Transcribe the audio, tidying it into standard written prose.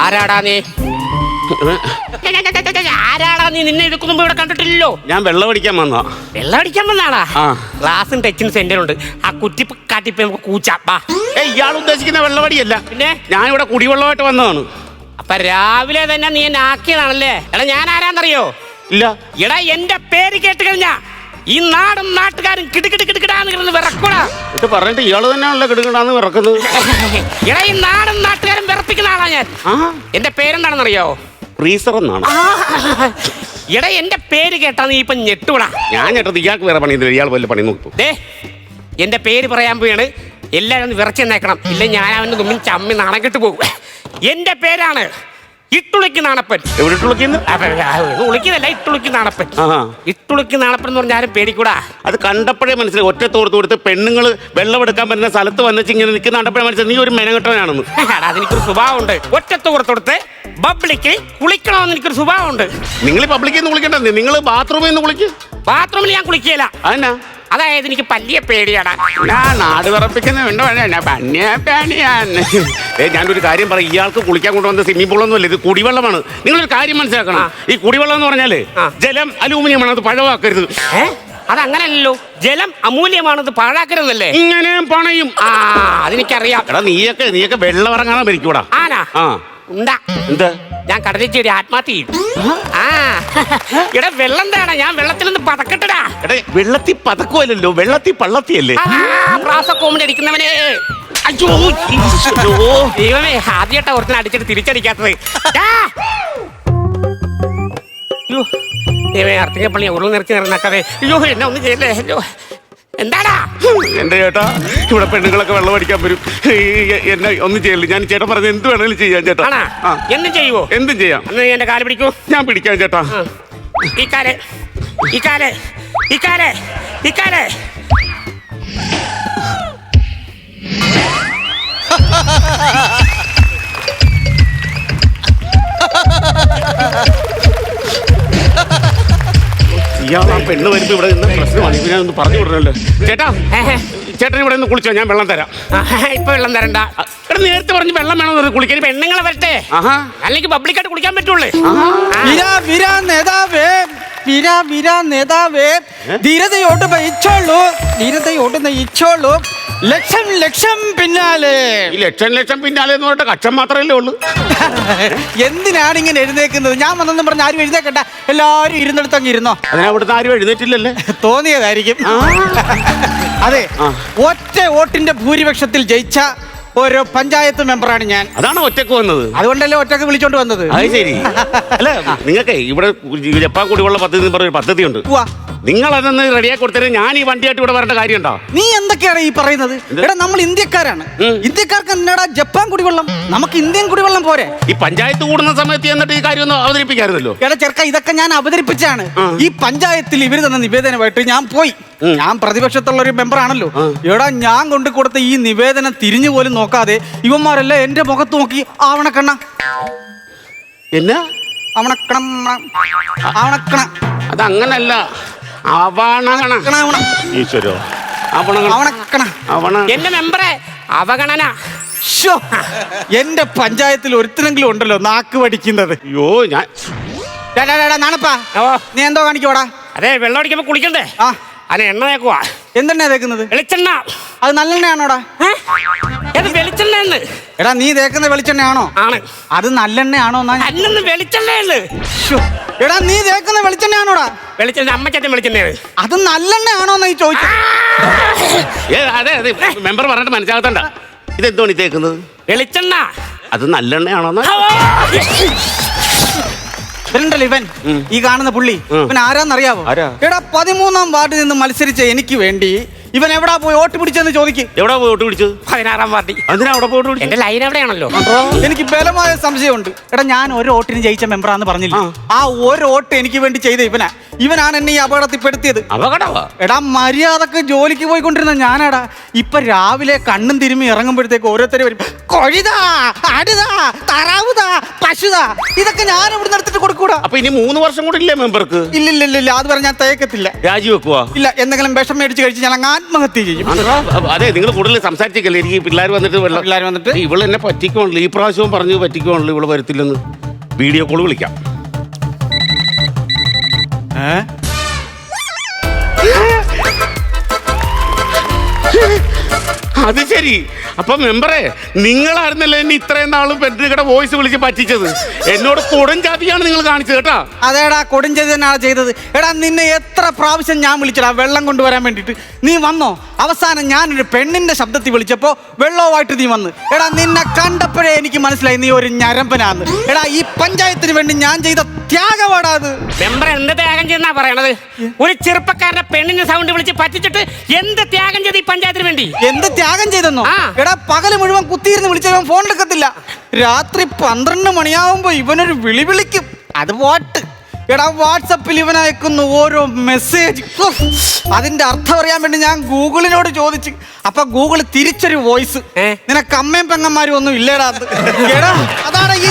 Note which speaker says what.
Speaker 1: ആരാടാ നീ? ആരാടാ നീ? നിന്നെ ഇതൊക്കെ മുമ്പ് ഇവിടെ കണ്ടിട്ടില്ലല്ലോ.
Speaker 2: ഞാൻ വെള്ളം അടിക്കാൻ വന്നാ.
Speaker 1: വെള്ളം അടിക്കാൻ വന്നാടാ?
Speaker 2: ആ.
Speaker 1: ക്ലാസ്സും ടച്ചിങ് സെന്റർ ഉണ്ട്. ആ കുറ്റിപ്പ് കാട്ടിപ്പ് നമുക്ക് കൂച്ചാപ്പാ.
Speaker 2: ഇയാൾ ഉദ്ദേശിക്കുന്ന വെള്ളമടിയല്ല,
Speaker 1: പിന്നെ
Speaker 2: ഞാൻ ഇവിടെ കുടിവെള്ളമായിട്ട് വന്നതാണ്.
Speaker 1: അപ്പൊ രാവിലെ തന്നെ നീ എന്നെ ആക്കിയതാണല്ലേ? എടാ ഞാൻ ആരാന്നറിയോ?
Speaker 2: ഇല്ല.
Speaker 1: എടാ എന്റെ പേര് കേട്ട് കഴിഞ്ഞാ ഈ നാടും നാട്ടുകാരും കിടുകിടാന്ന് കിടന്ന് വിറക്കൂടാ.
Speaker 2: ഇത് പറഞ്ഞിട്ട് ഇയാള് തന്നെയാണല്ലോ കിടുകിടാന്ന് വിറക്കുന്നത്.
Speaker 1: എടാ ഈ നാടും നാട്ടുകാരും വിറപ്പിക്കുന്ന ആളാ ഞാൻ. എന്റെ പേരെന്താണെന്നറിയോ?
Speaker 2: ഫ്രീസർ എന്നാണ്.
Speaker 1: എടാ എന്റെ പേര് കേട്ടാ നീ ഇപ്പൊ ഞെട്ടൂടാ.
Speaker 2: ഞാൻ ഞെട്ടത് ഇയാൾക്ക് വേറെ പണി, ഇയാൾ വല്ല പണി നോക്കും.
Speaker 1: എന്റെ പേര് പറയാൻ പോയാണ്. എല്ലാരും ഒന്ന് വിറച്ചെന്നേക്കണം, ഇല്ല ഞാൻ അവന്റെ മുമ്പിൽ ചമ്മി നാണം കെട്ട് പോകും. എന്റെ പേരാണ് ഇട്ടുളുക്കി നാണപ്പൻ.
Speaker 2: എവിടെ ഇട്ടുളുക്കിന്ന്?
Speaker 1: ഉളിക്കുന്നല്ല, ഇട്ടുളുക്കി നാണപ്പൻ. ഇട്ടുളുക്കി നാണപ്പൻ എന്ന് പറഞ്ഞാലും പേടിക്കൂടാ.
Speaker 2: അത് കണ്ടപ്പോഴേ മനസ്സിലായി. ഒറ്റത്തോടത്ത് കൊടുത്ത് പെണ്ണുങ്ങൾ വെള്ളമെടുക്കാൻ പറ്റുന്ന സ്ഥലത്ത് വന്നിച്ച് ഇങ്ങനെ നിൽക്കുന്ന കണ്ടപ്പോഴേ മനസ്സിലായി നീ ഒരു മെനകെട്ടവനാണെന്ന്.
Speaker 1: അതെനിക്കൊരു സ്വഭാവമുണ്ട്. ഒറ്റത്തോടത്ത് പബ്ലിക്ക് കുളിക്കണമെന്ന് എനിക്കൊരു സ്വഭാവമുണ്ട്.
Speaker 2: നിങ്ങൾ പബ്ലിക്കിൽ നിന്ന് കുളിക്കണ്ട, നിങ്ങൾ ബാത്റൂമിൽ നിന്ന് കുളിക്കും.
Speaker 1: ബാത്റൂമിൽ ഞാൻ കുളിക്കുകയില്ല.
Speaker 2: അതെന്നാ?
Speaker 1: അതായത് എനിക്ക് പല്ലിയെ പേടിയാണ്.
Speaker 2: ഞാൻ നാട് വിറപ്പിക്കുന്ന ഞാനൊരു കാര്യം പറയാം. ഇയാൾക്ക് കുളിക്കാൻ കൊണ്ടുവന്ന സ്വിമ്മിംഗ് പൂളൊന്നും അല്ല, ഇത് കുടിവെള്ളമാണ്. നിങ്ങളൊരു കാര്യം മനസ്സിലാക്കണം. ഈ കുടിവെള്ളം എന്ന് പറഞ്ഞാല് ജലം അലൂമിനിയമാണ്, അത് പഴവാക്കരുത്.
Speaker 1: അതങ്ങനല്ലോ, ജലം അമൂല്യമാണത് പാഴാക്കരുതല്ലേ?
Speaker 2: ഇങ്ങനെ പണയും.
Speaker 1: അതെനിക്കറിയാം.
Speaker 2: എടാ നീയൊക്കെ വെള്ളം ഇറങ്ങാൻ മരിക്കൂടാ.
Speaker 1: ആനാ ഉണ്ടാ? എന്താ? ഞാൻ കടലിൽ ചേരി ആത്മഹത്യ ചെയ്യും. എടാ വെള്ളം താടാ, ഞാൻ വെള്ളത്തിൽ നിന്ന് പതക്കട്ടടാ.
Speaker 2: എടാ വെള്ളത്തിൽ പതക്കുമല്ലോ, വെള്ളത്തിൽ പള്ളത്തിയല്ലേ.
Speaker 1: കോമഡി അടിക്കുന്നവനെ. അയ്യോ ദൈവമേ, ആദ്യമായിട്ടാ ഒരിക്കലും അടിച്ചിട്ട് തിരിച്ചടിക്കാത്തത്. അർത്തികപ്പള്ളി ഉരുൾ നിറച്ച് നിറഞ്ഞാക്കവേ. അയ്യോ എന്നെ ഒന്നും ചെയ്യല്ലേ. അയ്യോ എന്താടാ?
Speaker 2: എന്റെ ചേട്ടാ, ഇവിടെ പെണ്ണുങ്ങളൊക്കെ വെള്ളം അടിക്കാൻ വരും. എന്നെ ഒന്നും ചെയ്യില്ല. ഞാൻ ചേട്ടൻ പറഞ്ഞ എന്ത് വേണമെങ്കിലും ചെയ്യാം ചേട്ടാ.
Speaker 1: എന്തും ചെയ്യുവോ?
Speaker 2: എന്തും ചെയ്യാം.
Speaker 1: എന്റെ കാല് പിടിക്കൂ.
Speaker 2: ഞാൻ പിടിക്കാം ചേട്ടാ.
Speaker 1: ഈ കാല്, ഈ കാല്, ഈ കാല്, ഈ കാല്.
Speaker 2: ഇയാൾ ആ പെണ്ണ് വരുമ്പോ ഇവിടെ നിന്ന് പ്രശ്നമാണ്. ഇപ്പൊ ഞാൻ ഒന്ന് പറഞ്ഞു വിടണല്ലോ. ചേട്ടാ, ചേട്ടൻ ഇവിടെ നിന്ന് കുളിച്ചോ, ഞാൻ വെള്ളം തരാം.
Speaker 1: ഇപ്പൊ വെള്ളം തരണ്ട.
Speaker 2: ഇവിടെ നേരത്തെ പറഞ്ഞ് വെള്ളം വേണമെന്ന് കുളിക്കാൻ.
Speaker 1: പെണ്ണുങ്ങളെ വരട്ടെ, അല്ലെങ്കിൽ പബ്ലിക്കായിട്ട് കുളിക്കാൻ പറ്റുള്ളൂ.
Speaker 3: ധീരതയോട്ട് നയിച്ചോളൂ, ധീരതയോട്ട് നയിച്ചോളൂ. ലക്ഷം ലക്ഷം പിന്നാലെ.
Speaker 2: ഈ ലക്ഷം പിന്നാലെ എന്ന് പറഞ്ഞിട്ട് കക്ഷം മാത്രമല്ലേ ഉള്ളൂ.
Speaker 3: എന്തിനാണ് ഇങ്ങനെ എഴുന്നേക്കുന്നത്? ഞാൻ വന്നെന്ന് പറഞ്ഞ ആരും എഴുന്നേക്കണ്ട, എല്ലാരും ഇരുന്നെടുത്തങ്ങ് ഇരുന്നോ.
Speaker 2: അതിനാ ഇവിടുന്ന് ആരും എഴുന്നേറ്റില്ലല്ലേ?
Speaker 3: തോന്നിയതായിരിക്കും. അതെ, ഒറ്റ വോട്ടിന്റെ ഭൂരിപക്ഷത്തിൽ ജയിച്ച ഒരു പഞ്ചായത്ത് മെമ്പറാണ് ഞാൻ.
Speaker 2: അതാണ് ഒറ്റക്ക് വന്നത്.
Speaker 3: അതുകൊണ്ടല്ലേ ഒറ്റക്ക് വിളിച്ചോണ്ട് വന്നത്.
Speaker 2: അത് ശരി. അല്ല, നിങ്ങൾക്ക് ഇവിടെ ജപ്പാൻ കുടിവെള്ള പദ്ധതി പറഞ്ഞ പദ്ധതിയുണ്ട്. നിങ്ങൾ അതൊന്ന് റെഡിയാക്കി കൊടുത്തേ. ഞാൻ ഈ വണ്ടിയായിട്ട് ഇവിടെ വരേണ്ട കാര്യമുണ്ടോ?
Speaker 3: നീ എന്തൊക്കെയാണ് ഈ പറയുന്നത്? എടാ നമ്മൾ ഇന്ത്യക്കാരാണ്. ഇന്ത്യക്കാർക്ക് എന്നാടാ ജപ്പാൻ കുടിവെള്ളം? നമുക്ക് ഇന്ത്യൻ കുടിവെള്ളം പോരെ?
Speaker 2: ഈ പഞ്ചായത്ത് കൂടുന്ന സമയത്ത് എന്നിട്ട് ഈ കാര്യം ഒന്നും അവതരിപ്പിക്കാറുണ്ടല്ലോ.
Speaker 3: എടാ ചെറുക്ക, ഇതൊക്കെ ഞാൻ അവതരിപ്പിച്ചാണ്. ഈ പഞ്ചായത്തിൽ ഇവര് തന്ന നിവേദനമായിട്ട് ഞാൻ പോയി. ഞാൻ പ്രതിപക്ഷത്തുള്ള ഒരു മെമ്പർ ആണല്ലോ. എടാ ഞാൻ കൊണ്ടു കൊടുത്ത ഈ നിവേദനം തിരിഞ്ഞു പോലും നോക്കാതെ ഇവന്മാരെല്ലാം എന്റെ മുഖത്ത് നോക്കി ആവണക്കണ്ണ
Speaker 2: എന്നാ
Speaker 3: ആവണക്കണം ആവണക്കണ.
Speaker 2: അതങ്ങനല്ല, ഈശ്വരോ,
Speaker 1: എന്റെ മെമ്പറെ അവഗണന.
Speaker 3: എന്റെ പഞ്ചായത്തിൽ ഒരുത്തിനെങ്കിലും ഉണ്ടല്ലോ നാക്ക് പഠിക്കുന്നത്.
Speaker 2: അയ്യോ ഞാൻ
Speaker 3: നാണപ്പാ, നീ എന്തോ കാണിക്കോടാ?
Speaker 1: അതെ, വെള്ളം അടിക്കുമ്പോ കുളിക്കണ്ടേ? അതിന് എണ്ണ തേക്കുവാ.
Speaker 3: എന്തെണ്ണ തേക്കുന്നത്?
Speaker 1: വെളിച്ചെണ്ണ.
Speaker 3: അത് നല്ലെണ്ണയാണോടാ?
Speaker 1: വെളിച്ചെണ്ണ.
Speaker 3: എടാ നീ തേക്കുന്ന വെളിച്ചെണ്ണയാണോ?
Speaker 1: ആണ്.
Speaker 3: അത് നല്ലെണ്ണയാണോ?
Speaker 1: അല്ലെന്ന് വെളിച്ചെണ്ണ.
Speaker 3: എടാ നീ തേക്കുന്ന വെളിച്ചെണ്ണയാണോടാ?
Speaker 1: വെളിച്ചെണ്ണ അമ്മച്ചേട്ടൻ വെളിച്ചെണ്ണയാണ്.
Speaker 3: അത് നല്ലെണ്ണയാണോ നീ ചോദിച്ചു?
Speaker 2: അതെ അതെ, മെമ്പർ പറഞ്ഞിട്ട് മനസ്സിലാകത്തണ്ട. ഇതെന്തോണി തേക്കുന്നത്?
Speaker 1: വെളിച്ചെണ്ണ.
Speaker 2: അത് നല്ലെണ്ണയാണോന്ന്?
Speaker 3: ഇവൻ ഈ കാണുന്ന പുള്ളി ഇവൻ ആരാന്നറിയാവോ? എടാ 13-ാം വാർഡിൽ നിന്ന് മത്സരിച്ച എനിക്ക് വേണ്ടി ഇവൻ എവിടാ പോയി വോട്ട് പിടിച്ചെന്ന് ചോദിക്കും.
Speaker 2: എവിടാ പോയി വോട്ട് പിടിച്ചത്?
Speaker 1: 16-ാം വാർഡിൽ.
Speaker 2: അതിനാ അവിടെ പോയിട്ട് പിടിച്ചത്?
Speaker 1: എന്റെ ലൈൻ എവിടെയാണല്ലോ.
Speaker 3: എനിക്ക് ബലമായ സംശയമുണ്ട്. എടാ ഞാൻ ഒരു വോട്ടിന് ജയിച്ച മെമ്പറാന്ന് പറഞ്ഞില്ല. ആ ഒരു വോട്ട് എനിക്ക് വേണ്ടി ചെയ്ത ഇവനാണ് എന്നെ ഈ അപകടത്തിൽപ്പെടുത്തിയത്.
Speaker 2: അപകടമാ?
Speaker 3: എടാ മര്യാദക്ക് ജോലിക്ക് പോയിക്കൊണ്ടിരുന്ന ഞാനാടാ ഇപ്പൊ രാവിലെ കണ്ണും തിരുമ്മി ഇറങ്ങുമ്പോഴത്തേക്ക് ഓരോരുത്തരും വരും. കൊഴിതാ, ആടുതാ, താറാവുതാ, പശുതാ, ഇതൊക്കെ ഞാൻ ഇവിടെ നടത്തിട്ട് കൊടുക്കൂടാ.
Speaker 2: അപ്പൊ ഇനി 3 വർഷം കൂടി ഇല്ലേ മെമ്പർക്ക്?
Speaker 3: ഇല്ലില്ല, അത് പറഞ്ഞാൽ തേക്കത്തില്ല.
Speaker 2: രാജിവെക്കുവാ?
Speaker 3: ഇല്ല, എന്തെങ്കിലും വിഷം മേടിച്ച് കഴിച്ച് ഞങ്ങളങ്ങാൻ ആത്മഹത്യ ചെയ്യും.
Speaker 2: അതെ, നിങ്ങൾ കൂടുതൽ സംസാരിച്ചേക്കല്ലേ. എനിക്ക് പിള്ളേർ വന്നിട്ട്
Speaker 3: പിള്ളേർ വന്നിട്ട്
Speaker 2: ഇവള് എന്നെ പറ്റിക്കോണല്ലോ. ഈ പ്രാവശ്യവും പറഞ്ഞു പറ്റിക്കോണല്ലോ, ഇവള് വരത്തില്ലെന്ന്. വീഡിയോ കോൾ വിളിക്കാം. അത് ശരി. അപ്പൊ മെമ്പറേ, നിങ്ങളായിരുന്നല്ലേ എന്നെ ഇത്രയും നാളും പെൺകുട്ടിയുടെ വോയിസ് വിളിച്ച് പറ്റിച്ചത്. എന്നോട് കൊടും ജാതിയാണ് നിങ്ങൾ കാണിച്ചത് കേട്ടാ.
Speaker 3: അതേടാ, കൊടുംചതി തന്നെയാണ് ചെയ്തത്. എടാ, നിന്നെ എത്ര പ്രാവശ്യം ഞാൻ വിളിച്ചടാ വെള്ളം കൊണ്ടുവരാൻ വേണ്ടിട്ട്. നീ വന്നോ? അവസാനം ഞാനൊരു പെണ്ണിന്റെ ശബ്ദത്തിൽ വിളിച്ചപ്പോ വെള്ളവുമായിട്ട് നീ വന്ന്. എടാ, നിന്നെ കണ്ടപ്പോഴേ എനിക്ക് മനസ്സിലായി നീ ഒരു ഞരമ്പനാന്ന്. എടാ, ഈ പഞ്ചായത്തിന് വേണ്ടി ഞാൻ ചെയ്ത ത്യാഗമാടാ അത്.
Speaker 1: മെമ്പർ എന്ത് ത്യാഗം ചെയ്യുന്നാ പറയണത്? ഒരു ചെറുപ്പക്കാരന്റെ പെണ്ണിന്റെ സൗണ്ട് വിളിച്ച് പറ്റിച്ചിട്ട് എന്ത് ത്യാഗം ചെയ്ത് ഈ പഞ്ചായത്തിന് വേണ്ടി?
Speaker 3: എന്ത് ത്യാഗം ചെയ്തെന്നോ?
Speaker 1: ആ.
Speaker 3: എടാ, പകല് മുഴുവൻ കുത്തിയിരുന്ന് വിളിച്ചവൻ ഫോൺ എടുക്കത്തില്ല. രാത്രി 12 മണിയാവുമ്പോ ഇവനൊരു വിളി വിളിക്കും. അത് പോട്ട്. എടാ, വാട്സപ്പിൽ ഇവൻ അയക്കുന്ന ഓരോ മെസ്സേജ്, അതിന്റെ അർത്ഥം അറിയാൻ വേണ്ടി ഞാൻ ഗൂഗിളിനോട് ചോദിച്ചു. അപ്പൊ ഗൂഗിൾ തിരിച്ചൊരു വോയിസ്, നിനക്ക് അമ്മയും പെങ്ങന്മാരും ഒന്നും ഇല്ലേടാ. എടാ, അതാണ് ഈ